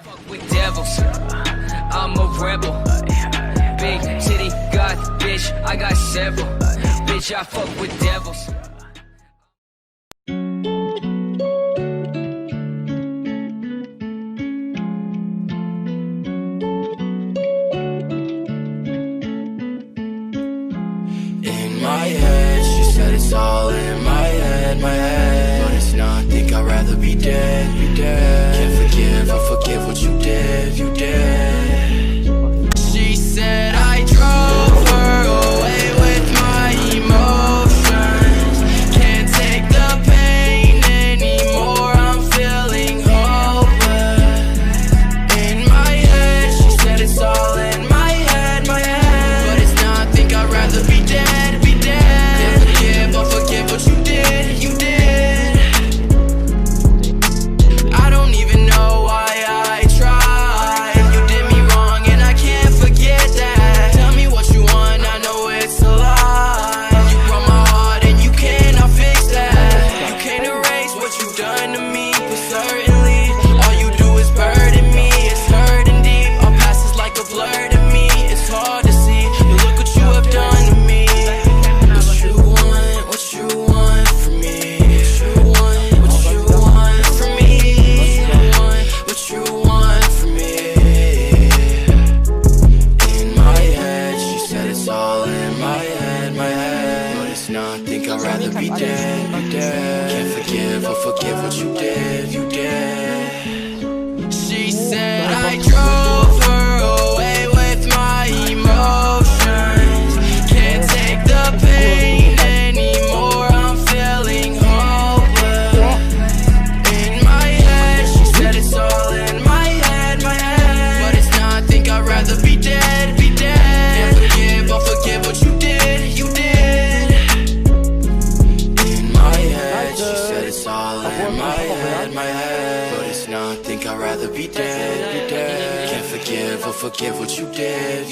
Fuck with devils, I'm a rebel. Big city goth, bitch, I got several. Bitch, I fuck with devils. In my head, she said it's all in my head, but it's not, think I'd rather be dead, Can't forgive or forgive what you did, She said I drove her away with my emotions. Can't take the pain anymore, I'm feeling hopeless. In my head, she said it's all in my head, but it's not, think I'd rather be dead, Can't forgive or forgive what you did, I don't even know why I tried. You did me wrong and I can't forget that. Tell me what you want, I know it's a lie. You broke my heart and you cannot fix that. You can't erase what you've done to me, but certainly all you do is burden me. It's hurting deep, our past is like a blur to me. It's hard to see, but look what you have done to me. What you want from me? What you want from me? What you want from me? In my head, she said it's all in my head, but it's not, think I'd rather be dead, Can't forgive or forgive what you did, She said I drove her away with my emotions. Can't take the pain anymore, I'm feeling hopeless. In my head, she said it's all in my head, but it's not, think I'd rather be dead, Can't forgive or forgive what you did, In my head, she said it's all in my head, but it's not, think I'd rather be dead, Can't forgive or forgive what you did,